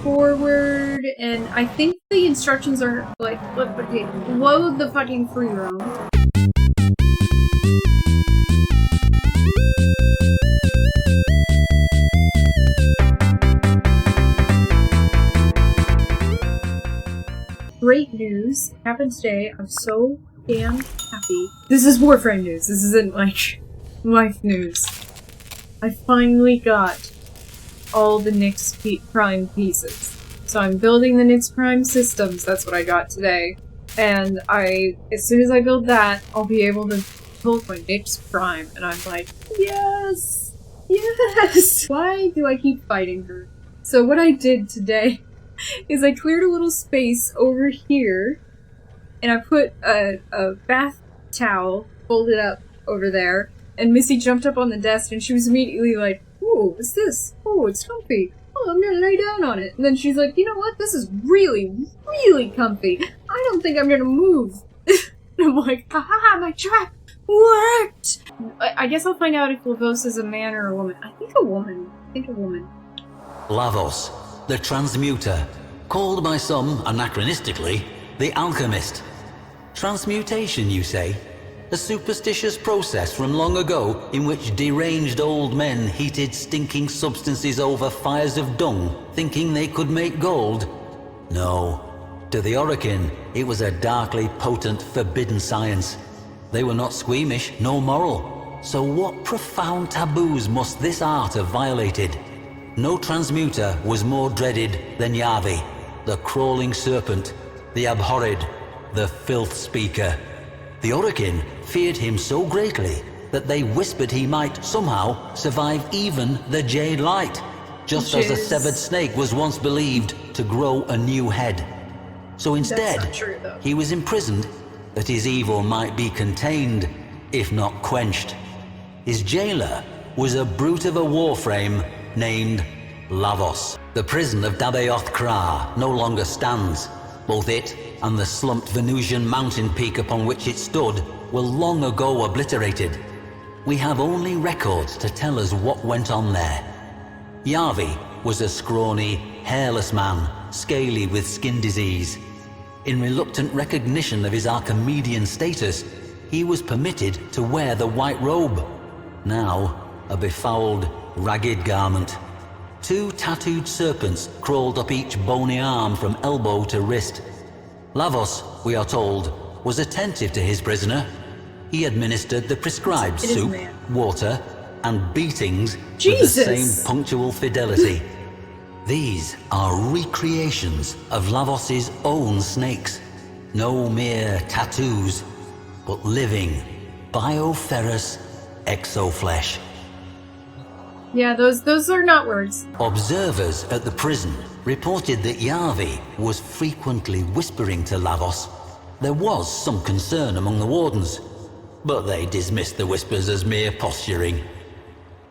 forward, and I think the instructions are like, load the fucking free roam. Great news happened today. I'm so damn happy. This is Warframe news. This isn't like life news. I finally got all the Nyx Prime pieces. So I'm building the Nyx Prime systems. That's what I got today. And as soon as I build that, I'll be able to build my Nyx Prime. And I'm like, yes! Yes! Why do I keep fighting her? So what I did today is I cleared a little space over here, and I put a bath towel folded up over there, and Missy jumped up on the desk, and she was immediately like, "Ooh, what's this? Oh, it's comfy. Oh, I'm gonna lay down on it." And then she's like, "You know what? This is really, really comfy. I don't think I'm gonna move." And I'm like, "Haha, my trap worked!" I guess I'll find out if Lavos is a man or a woman. I think a woman. Lavos, the transmuter, called by some, anachronistically, the alchemist. Transmutation, you say? A superstitious process from long ago in which deranged old men heated stinking substances over fires of dung, thinking they could make gold? No. To the Orokin, it was a darkly potent, forbidden science. They were not squeamish, nor moral. So what profound taboos must this art have violated? No transmuter was more dreaded than Yavi, the crawling serpent, the abhorred, the filth speaker. The Orokin feared him so greatly that they whispered he might somehow survive even the Jade Light, just as a severed snake was once believed to grow a new head. So instead, he was imprisoned that his evil might be contained, if not quenched. His jailer was a brute of a Warframe named Lavos. The prison of Dabaoth Kra no longer stands. Both it and the slumped Venusian mountain peak upon which it stood were long ago obliterated. We have only records to tell us what went on there. Yavi was a scrawny, hairless man, scaly with skin disease. In reluctant recognition of his Archimedean status, he was permitted to wear the white robe. Now, a befouled, ragged garment. 2 tattooed serpents crawled up each bony arm from elbow to wrist. Lavos, we are told, was attentive to his prisoner. He administered the prescribed soup, water, and beatings with the same punctual fidelity. These are recreations of Lavos's own snakes. No mere tattoos, but living, bioferrous exoflesh. Yeah, those are not words. Observers at the prison reported that Yavi was frequently whispering to Lavos. There was some concern among the wardens, but they dismissed the whispers as mere posturing.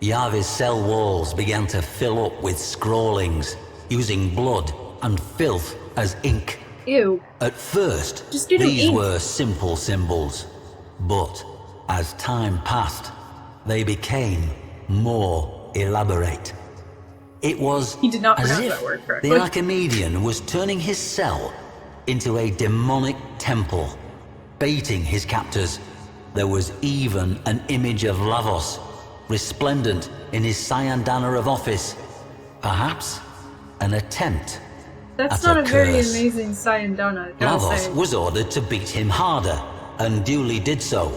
Yavi's cell walls began to fill up with scrawlings, using blood and filth as ink. Ew. At first, these were simple symbols, but as time passed, they became more elaborate. It was as if the Archimedean was turning his cell into a demonic temple, baiting his captors. There was even an image of Lavos, resplendent in his Sayandana of office. Perhaps an attempt That's at not a very curse. amazing Sayandana, Lavos was ordered to beat him harder, and duly did so.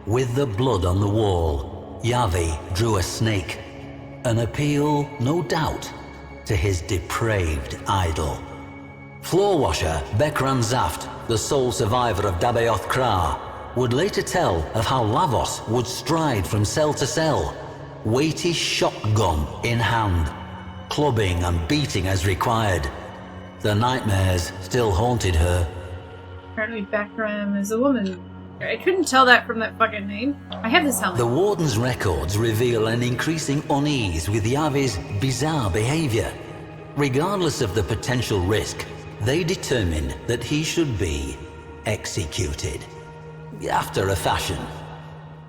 With the blood on the wall, Yavi drew a snake, an appeal, no doubt, to his depraved idol. Floor washer Bekran Zaft, the sole survivor of Dabaoth Kra, would later tell of how Lavos would stride from cell to cell, weighty shotgun in hand, clubbing and beating as required. The nightmares still haunted her. Apparently Bekram is a woman. I couldn't tell that from that fucking name. I have this helmet. The Warden's records reveal an increasing unease with Yavi's bizarre behavior. Regardless of the potential risk, they determined that he should be executed. After a fashion.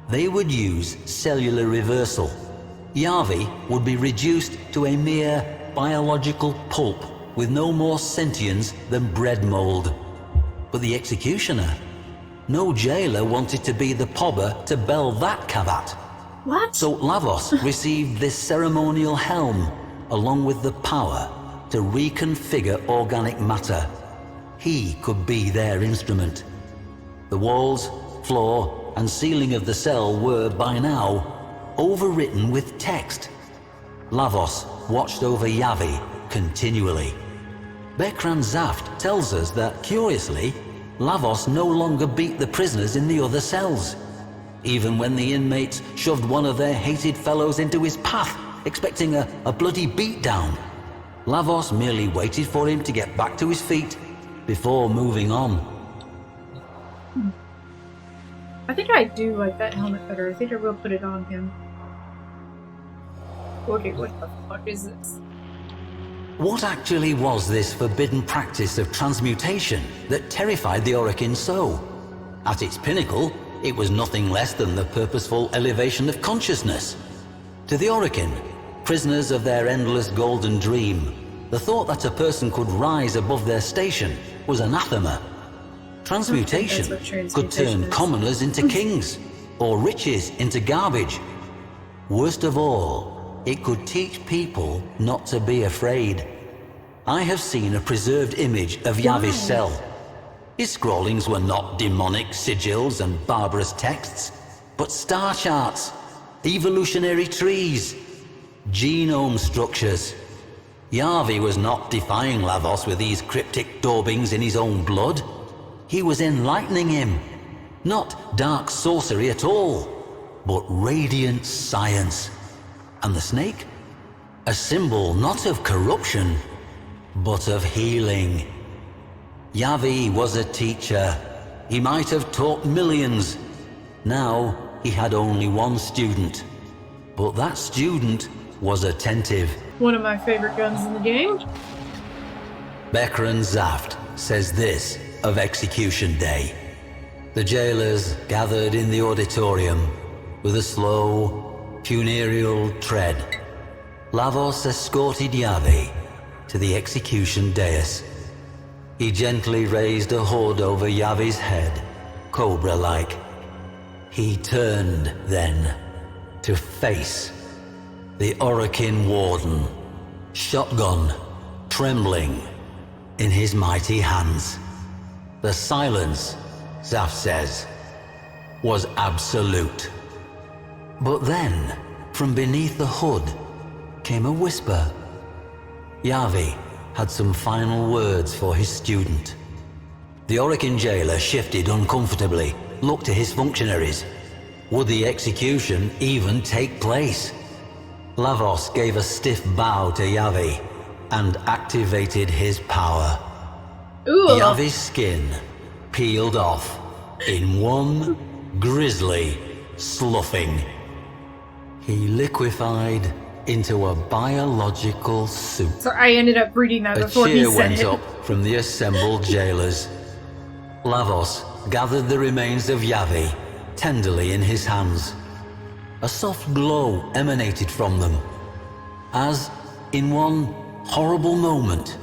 They would use cellular reversal. Yavi would be reduced to a mere biological pulp with no more sentience than bread mold. But the executioner? No jailer wanted to be the pobber to bell that cavat. What? So Lavos received this ceremonial helm, along with the power to reconfigure organic matter. He could be their instrument. The walls, floor, and ceiling of the cell were, by now, overwritten with text. Lavos watched over Yavi continually. Bekran Zaft tells us that, curiously, Lavos no longer beat the prisoners in the other cells. Even when the inmates shoved one of their hated fellows into his path, expecting a bloody beatdown, Lavos merely waited for him to get back to his feet before moving on. I think I do like that helmet better. I think I will put it on him. Okay, what the fuck is this? What actually was this forbidden practice of transmutation that terrified the Orokin so? At its pinnacle, it was nothing less than the purposeful elevation of consciousness. To the Orokin, prisoners of their endless golden dream, the thought that a person could rise above their station was anathema. Transmutation could turn commoners into kings, or riches into garbage. Worst of all, it could teach people not to be afraid. I have seen a preserved image of Yavi's cell. His scrawlings were not demonic sigils and barbarous texts, but star charts, evolutionary trees, genome structures. Yavi was not defying Lavos with these cryptic daubings in his own blood. He was enlightening him. Not dark sorcery at all, but radiant science. And the snake? A symbol not of corruption, but of healing. Yavi was a teacher. He might have taught millions. Now he had only one student. But that student was attentive. One of my favorite guns in the game. Bekran Zaft says this of Execution Day. The jailers gathered in the auditorium with a slow, funereal tread. Lavos escorted Yavi to the execution dais. He gently raised a hood over Yavi's head, cobra-like. He turned, then, to face the Orokin warden, shotgun trembling in his mighty hands. The silence, Zaft says, was absolute. But then, from beneath the hood, came a whisper. Yavi had some final words for his student. The Orokin jailer shifted uncomfortably, looked to his functionaries. Would the execution even take place? Lavos gave a stiff bow to Yavi and activated his power. Ooh. Yavi's skin peeled off in one grisly sloughing. He liquefied into a biological soup. So I ended up reading that before he A cheer said went it. up from the assembled jailers. Lavos gathered the remains of Yavi tenderly in his hands. A soft glow emanated from them, as, in one horrible moment,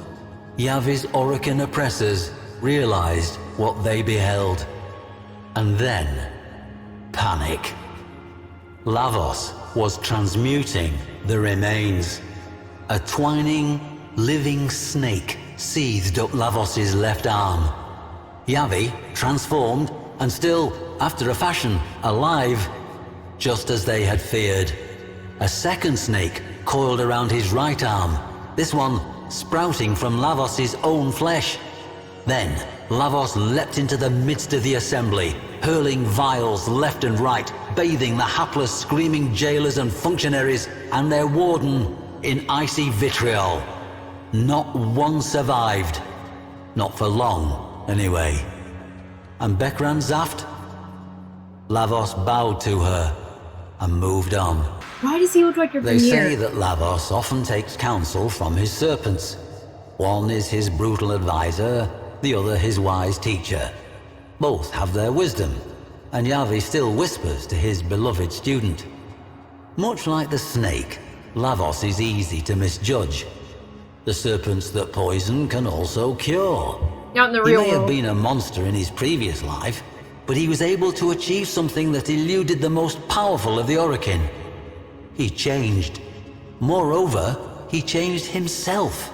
Yavi's Orokin oppressors realized what they beheld. And then, panic. Lavos was transmuting the remains. A twining, living snake seethed up Lavos's left arm. Yavi, transformed, and still, after a fashion, alive, just as they had feared. A second snake coiled around his right arm, this one sprouting from Lavos's own flesh. Then, Lavos leapt into the midst of the assembly, hurling vials left and right, bathing the hapless, screaming jailers and functionaries and their warden in icy vitriol. Not one survived. Not for long, anyway. And Bekran Zaft? Lavos bowed to her and moved on. Why does he look like a They veneer? say that Lavos often takes counsel from his serpents. One is his brutal advisor, the other his wise teacher. Both have their wisdom, and Yavi still whispers to his beloved student. Much like the snake, Lavos is easy to misjudge. The serpents that poison can also cure. Not in the He real may have world. been a monster in his previous life, but he was able to achieve something that eluded the most powerful of the Orokin. He changed. Moreover, he changed himself.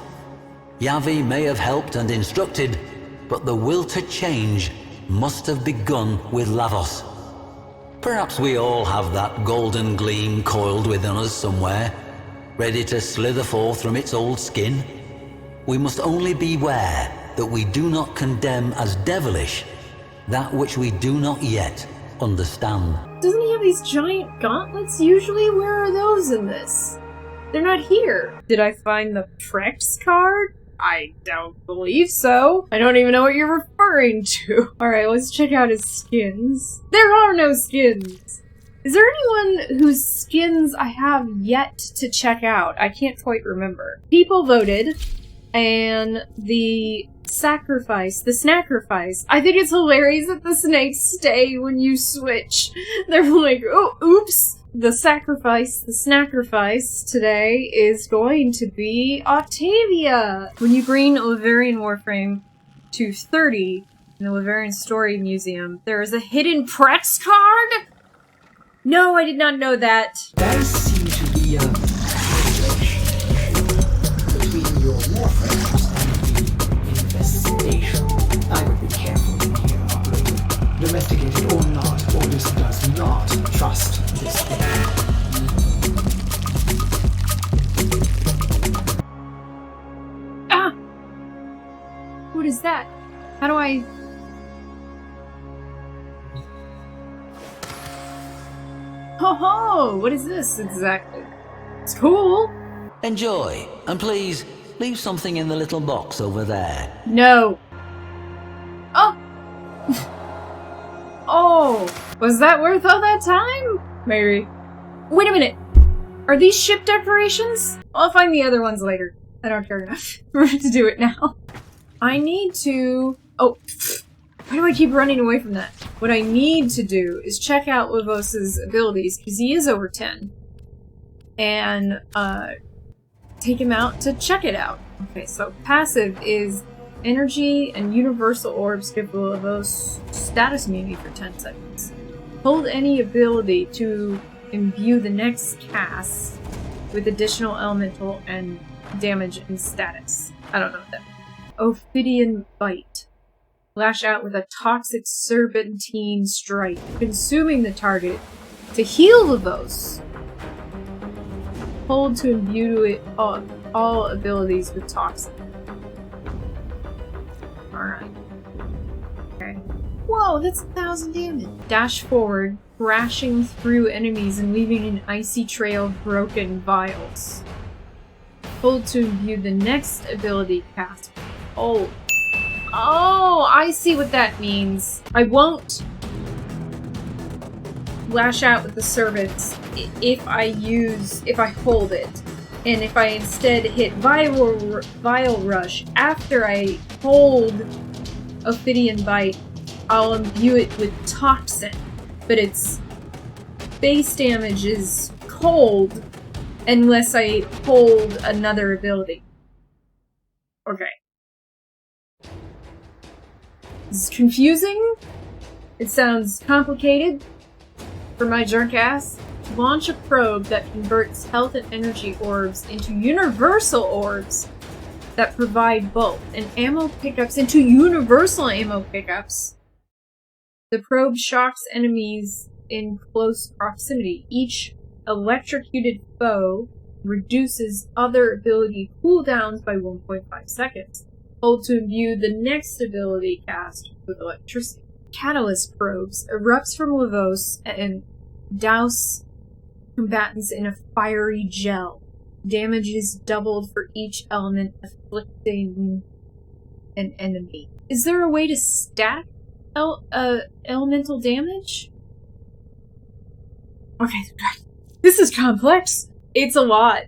Yavi may have helped and instructed, but the will to change must have begun with Lavos. Perhaps we all have that golden gleam coiled within us somewhere, ready to slither forth from its old skin. We must only beware that we do not condemn as devilish that which we do not yet understand. Doesn't he have these giant gauntlets usually? Where are those in this? They're not here. Did I find the Prex card? I don't believe so. I don't even know what you're referring to. Alright, let's check out his skins. There are no skins! Is there anyone whose skins I have yet to check out? I can't quite remember. People voted, and the snackerfice. I think it's hilarious that the snakes stay when you switch. They're like, oh, oops. The snackerfice today is going to be Octavia. When you bring Laverian Warframe to 30 in the Laverian Story Museum, there is a hidden Prex card? No, I did not know that. There seems to be a correlation between your warframes and the investigation. I would be careful here. Domesticated or not, Ordis does not trust this thing. Ah! What is that? How do I... Ho ho! What is this exactly? It's cool! Enjoy, and please, leave something in the little box over there. No! Oh! Oh! Was that worth all that time? Maybe. Wait a minute! Are these ship decorations? I'll find the other ones later. I don't care enough to do it now. I need to... Oh, why do I keep running away from that? What I need to do is check out Lavos' abilities, because he is over 10. And, take him out to check it out. Okay, so passive is energy and universal orbs give Lavos status immunity for 10 seconds. Hold any ability to imbue the next cast with additional elemental and damage and status. I don't know what that means. Ophidian Bite. Lash out with a toxic serpentine strike, consuming the target to heal Lavos. Hold to imbue it all abilities with toxic. Alright. Okay. Whoa, that's 1,000 damage. Dash forward, crashing through enemies and leaving an icy trail of broken vials. Hold to imbue the next ability cast. Oh, I see what that means. I won't lash out with the servants if I hold it. And if I instead hit Vial Rush after I hold Ophidian Bite, I'll imbue it with Toxin. But its base damage is cold unless I hold another ability. Okay. This is confusing. It sounds complicated for my jerk ass. Launch a probe that converts health and energy orbs into universal orbs that provide both, and ammo pickups into universal ammo pickups. The probe shocks enemies in close proximity. Each electrocuted foe reduces other ability cooldowns by 1.5 seconds. Hold to imbue the next ability cast with electricity. Catalyst probes erupts from Lavos and douse combatants in a fiery gel. Damage is doubled for each element afflicting an enemy. Is there a way to stack elemental damage? Okay, this is complex. It's a lot.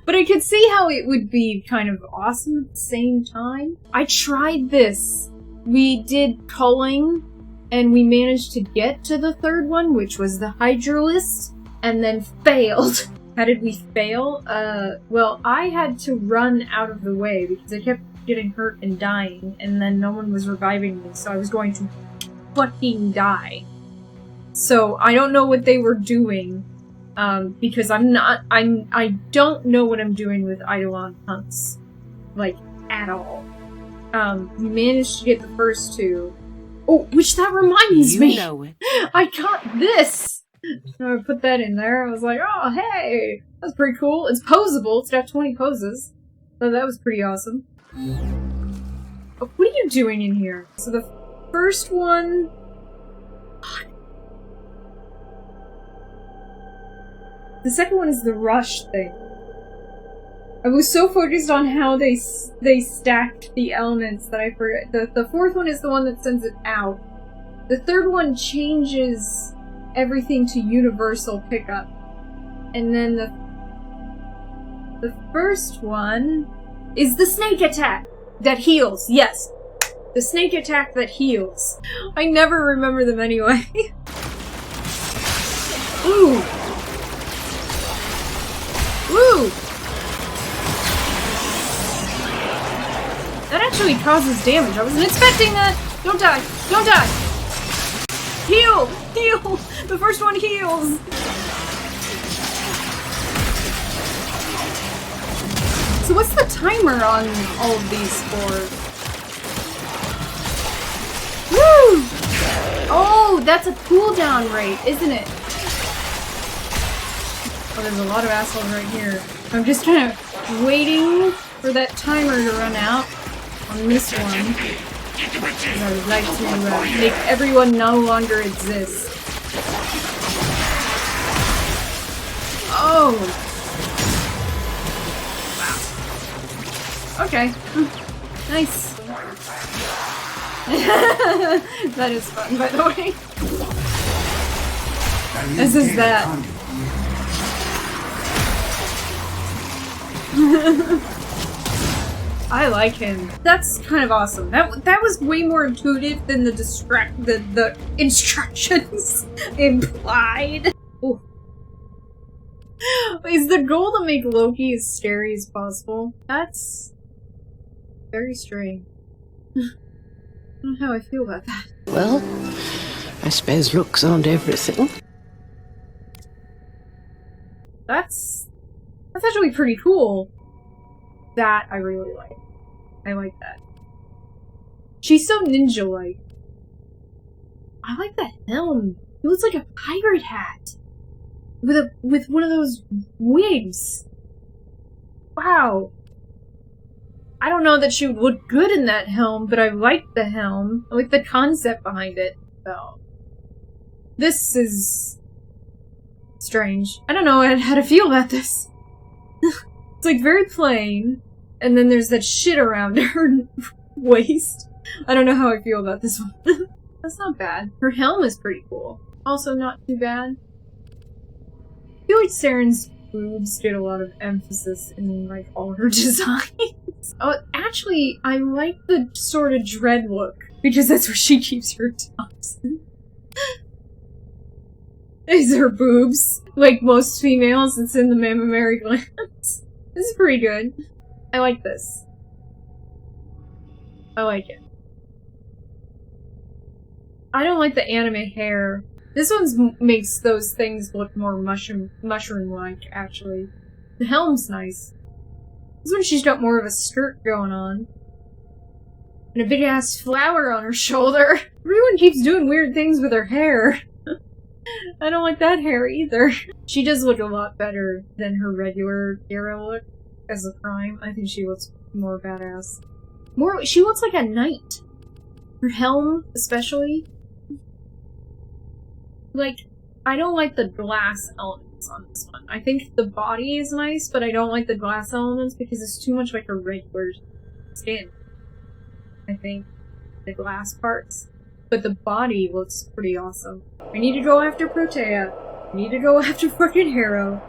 But I could see how it would be kind of awesome at the same time. I tried this. We did culling, and we managed to get to the third one, which was the Hydralist, and then failed. How did we fail? Well, I had to run out of the way because I kept getting hurt and dying, and then no one was reviving me, so I was going to fucking die. So I don't know what they were doing, because I don't know what I'm doing with Eidolon hunts. Like, at all. We managed to get the first two. Oh, which that reminds me! know it. I got this! I put that in there. I was like, oh, hey! That's pretty cool. It's posable. It's got 20 poses. So that was pretty awesome. Oh, what are you doing in here? So the first one... The second one is the rush thing. I was so focused on how they stacked the elements that I forgot. The fourth one is the one that sends it out. The third one changes everything to universal pickup. And then the first one is the snake attack that heals. Yes. The snake attack that heals. I never remember them anyway. Ooh. Ooh. That actually causes damage. I wasn't expecting that. Don't die. Don't die. Heal. Heal. The first one heals. So what's the timer on all of these for? Woo! Oh, that's a cooldown rate, isn't it? Oh, there's a lot of assholes right here. I'm just kind of waiting for that timer to run out on this one. Because I would like to make everyone no longer exist. Oh! Okay. Nice. That is fun, by the way. This is that. I like him. That's kind of awesome. That was way more intuitive than the instructions implied. Ooh. Is the goal to make Loki as scary as possible? That's very strange. I don't know how I feel about that. Well, I suppose looks aren't everything. That's actually pretty cool. That I really like. I like that. She's so ninja-like. I like that helm. It looks like a pirate hat. With one of those wigs. Wow. I don't know that she would look good in that helm, but I like the helm. I like the concept behind it. So, this is strange. I don't know how to feel about this. It's like very plain, and then there's that shit around her waist. I don't know how I feel about this one. That's not bad. Her helm is pretty cool. Also not too bad. I feel like Saren's boobs get a lot of emphasis in like all her designs. Oh, actually, I like the sort of dread look because that's where she keeps her tops. Is her boobs. Like most females, it's in the mammary glands. This is pretty good. I like this. I like it. I don't like the anime hair. This one makes those things look more mushroom-like, actually. The helm's nice. This one she's got more of a skirt going on. And a big-ass flower on her shoulder. Everyone keeps doing weird things with her hair. I don't like that hair either. She does look a lot better than her regular hero look as a prime. I think she looks more badass. She looks like a knight. Her helm, especially. Like, I don't like the glass elements on this one. I think the body is nice, but I don't like the glass elements because it's too much like a regular skin. I think. The glass parts. But the body looks pretty awesome. I need to go after Protea. I need to go after fucking Harrow.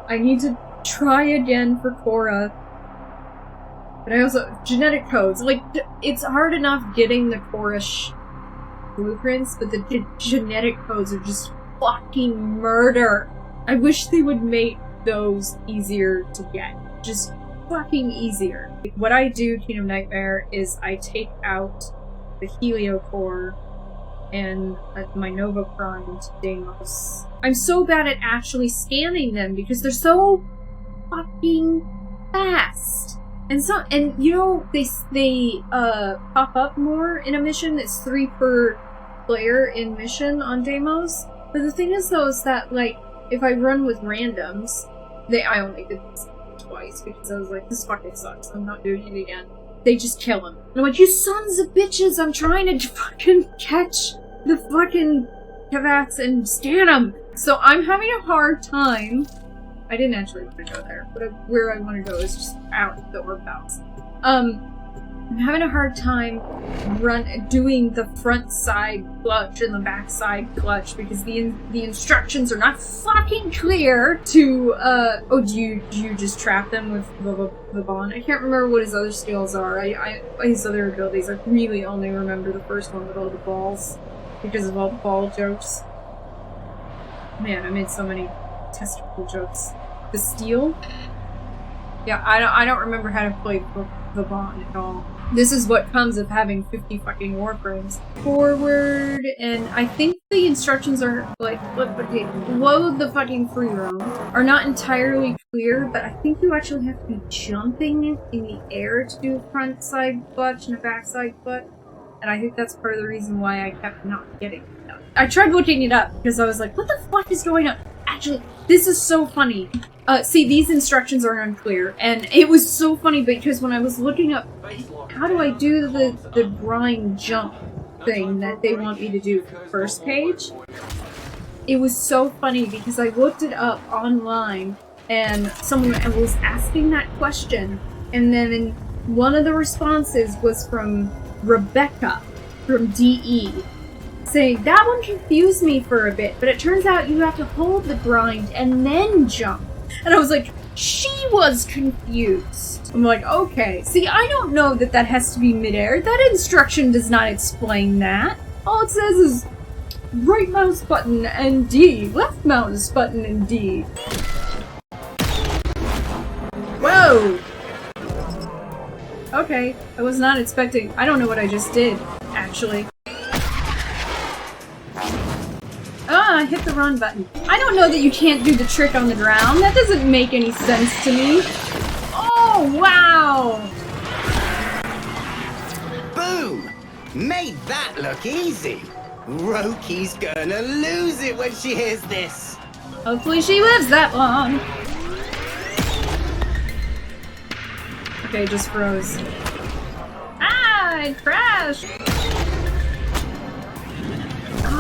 I need to try again for Korra. But I also... genetic codes. Like, it's hard enough getting the Korra blueprints, but the genetic codes are just fucking murder. I wish they would make those easier to get. Just fucking easier. What I do, Kingdom Nightmare, is I take out the Heliocore and my Nova Primed Deimos. I'm so bad at actually scanning them because they're so fucking fast. And you know, they pop up more in a mission. It's 3 per player in mission on Deimos. But the thing is though, is that like, if I run with randoms, I only did this twice because I was like, this fucking sucks, I'm not doing it again. They just kill him. And I'm like, you sons of bitches, I'm trying to fucking catch the fucking Kavats and scan them. So I'm having a hard time. I didn't actually want to go there, but where I want to go is just out the orb house. I'm having a hard time doing the front side clutch and the back side clutch because the instructions are not fucking clear to oh, do you just trap them with the bond? I can't remember what his other skills are. His other abilities. I really only remember the first one with all the balls because of all the ball jokes. Man, I made so many testicle jokes. The steel? Yeah, I don't remember how to play the bond at all. This is what comes of having 50 fucking Warframes. Forward, and I think the instructions are like, load the fucking free roam, are not entirely clear, but I think you actually have to be jumping in the air to do a front side clutch and a back side clutch. And I think that's part of the reason why I kept not getting it done. I tried looking it up because I was like, what the fuck is going on? Actually, this is so funny. See, these instructions are unclear, and it was so funny because when I was looking up, how do I do the grind jump thing that they want me to do for the first page? It was so funny because I looked it up online, and someone was asking that question, and then one of the responses was from Rebecca from DE, saying, that one confused me for a bit, but it turns out you have to hold the grind and then jump. And I was like, she was confused. I'm like, okay. See, I don't know that has to be midair. That instruction does not explain that. All it says is right mouse button and D, left mouse button and D. Whoa! Okay, I was not expecting. I don't know what I just did, actually. Ah, I hit the run button. I don't know that you can't do the trick on the ground. That doesn't make any sense to me. Oh, wow! Boom! Made that look easy. Roki's gonna lose it when she hears this. Hopefully she lives that long. Okay, just froze. Ah, it crashed!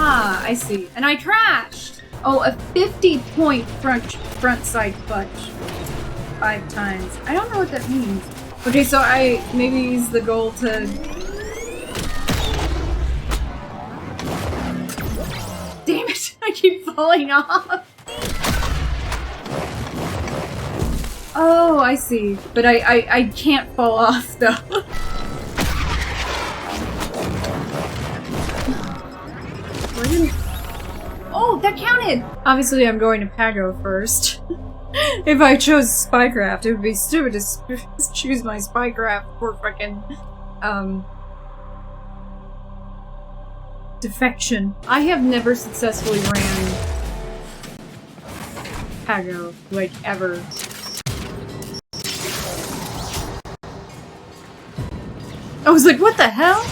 Ah, I see. And I crashed! Oh, a 50-point front side clutch. 5 times. I don't know what that means. Okay, so I maybe use the goal to... Damn it! I keep falling off! Oh, I see. But I can't fall off, though. Oh, that counted! Obviously, I'm going to Pago first. If I chose Spycraft, it would be stupid to choose my Spycraft for fucking, defection. I have never successfully ran Pago, like, ever. I was like, what the hell?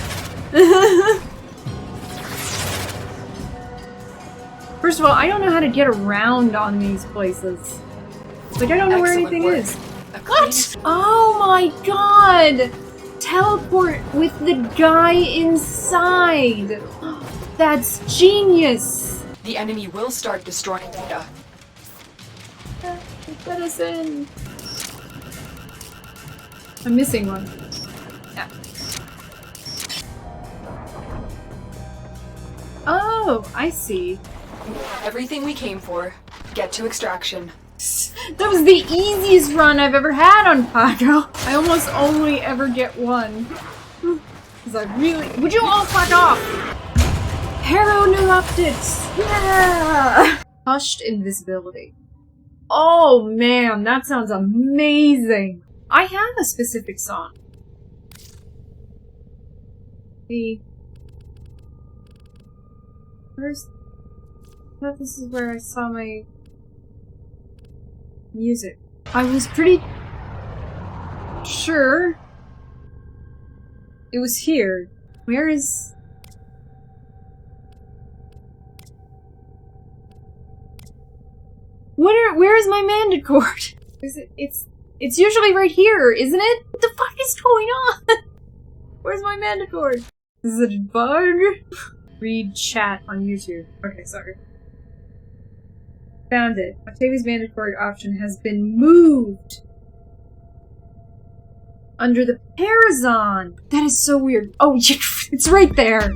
First of all, I don't know how to get around on these places. Like, I don't know where anything is. What? Oh my god! Teleport with the guy inside! That's genius! The enemy will start destroying data. Let us in. I'm missing one. Yeah. Oh, I see. Everything we came for. Get to extraction. That was the easiest run I've ever had on Pago. I almost only ever get one. Cause I really— would you all fuck off? Hero new optics! Yeah! Hushed invisibility. Oh man, that sounds amazing. I have a specific song. Where's... I thought this is where I saw my music. I was pretty sure it was here. Where is... Where is my Manticore? It's usually right here, isn't it? What the fuck is going on? Where's my Manticore? Is it a bug? Read chat on YouTube. Okay, sorry. Found it. Octavia's Manticore option has been moved under the Parazon. That is so weird. Oh, it's right there.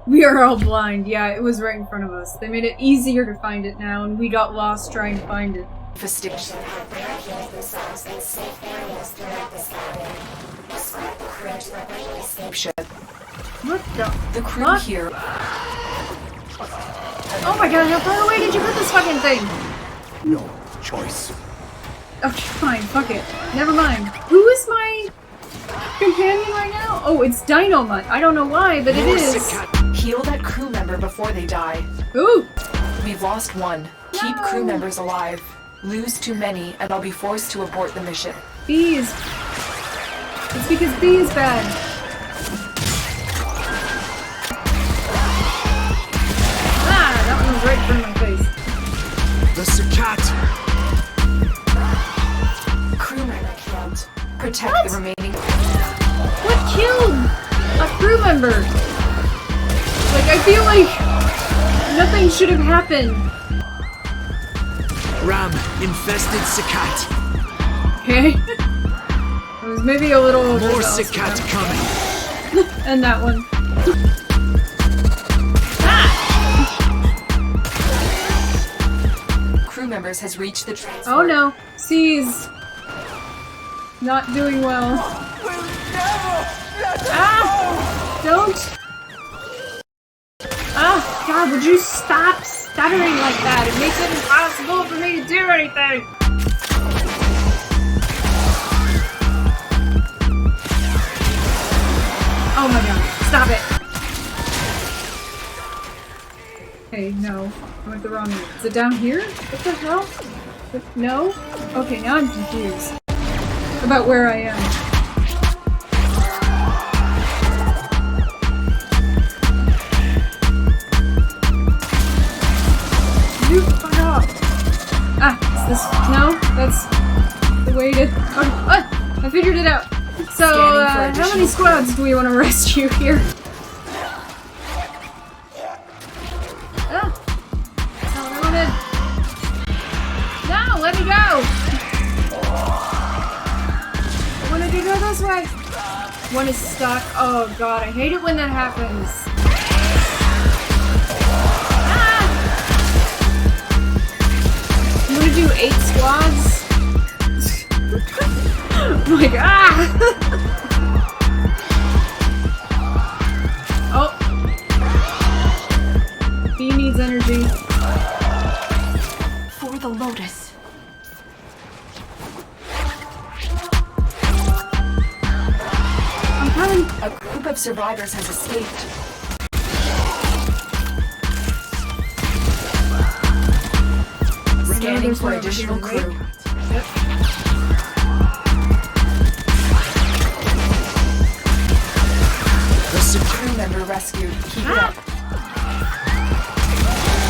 We are all blind. Yeah, it was right in front of us. They made it easier to find it now, and we got lost trying to find it. Infestation. What the? The crew What? here. Oh my god, how far away did you put this fucking thing? No choice. Okay, fine, fuck it. Never mind. Who is my companion right now? Oh, it's Dynamite. I don't know why, but it is. Heal that crew member before they die. Ooh! We've lost one. Keep crew members alive. Lose too many, and I'll be forced to abort the mission. Bees. It's because B is bad. Ah, that one was right in front of my face. The Sakat. Crew member killed. Protect What? the remaining. What killed a crew member? Like, I feel like nothing should have happened. Ram, infested Sakat. Okay. It was maybe a little... More Sakat coming. And that one. Crew members has reached the transport. Oh no. C's not doing well. Ah! Don't! Ah! God, would you stop stuttering like that? It makes it impossible for me to do anything! Oh my god, stop it! Okay, no. I went the wrong way. Is it down here? What the hell? No? Okay, now I'm confused about where I am. You fuck off! Ah, is this... No? That's the way to... Oh, I figured it out! So, how many squads do we want to rescue here? Ah! That's not what I wanted! No! Let me go! I wanted to go this way! One is stuck. Oh god, I hate it when that happens. Ah! I'm gonna do 8 squads. Like, ah! Oh. B needs energy. For the Lotus. I'm coming. A group of survivors has escaped. Scanning for additional crew. Yep. Crew member rescued. Keep it up.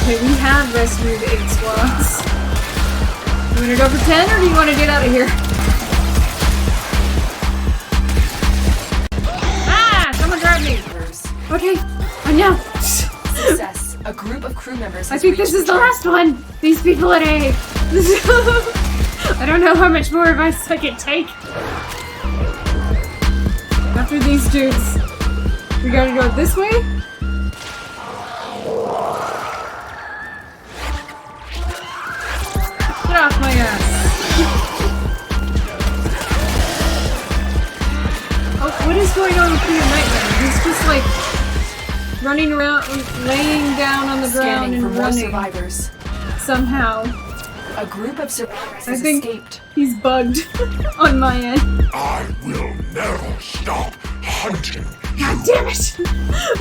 Okay, we have rescued 8 squads. You wanna go for 10 or do you wanna get out of here? Ah! Someone grabbed me! Okay, I know. Success. A group of crew members I has think this is the last one! These people at A! I don't know how much more advice I can take. After these dudes. We gotta go this way? Get off my ass. Oh, what is going on with Peter Nightmare? He's just like running around, laying down on the ground Scanning for and more running survivors. somehow. A group of survivors has think escaped. he's bugged on my end. I will never stop hunting. God damn it!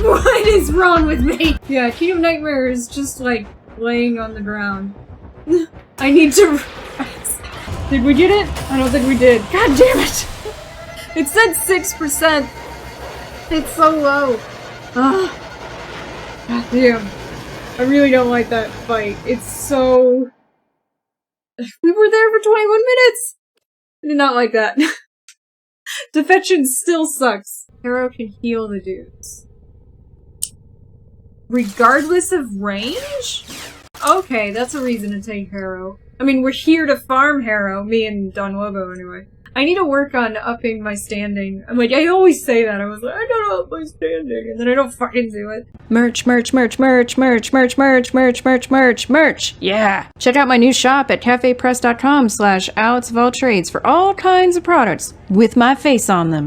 What is wrong with me? Yeah, King of Nightmare is just like laying on the ground. I need to rest. Did we get it? I don't think we did. God damn it! It said 6%. It's so low. Ah. God damn. I really don't like that fight. It's so... We were there for 21 minutes! I did not like that. Defection still sucks. Harrow can heal the dudes. Regardless of range? Okay, that's a reason to take Harrow. I mean, we're here to farm Harrow, me and Don Lobo anyway. I need to work on upping my standing. I'm like, I always say that. I was like, I gotta up my standing, and then I don't fucking do it. Merch, merch, merch, merch, merch, merch, merch, merch, merch, merch, merch. Yeah. Check out my new shop at cafepress.com/AlexofAllTrades for all kinds of products with my face on them.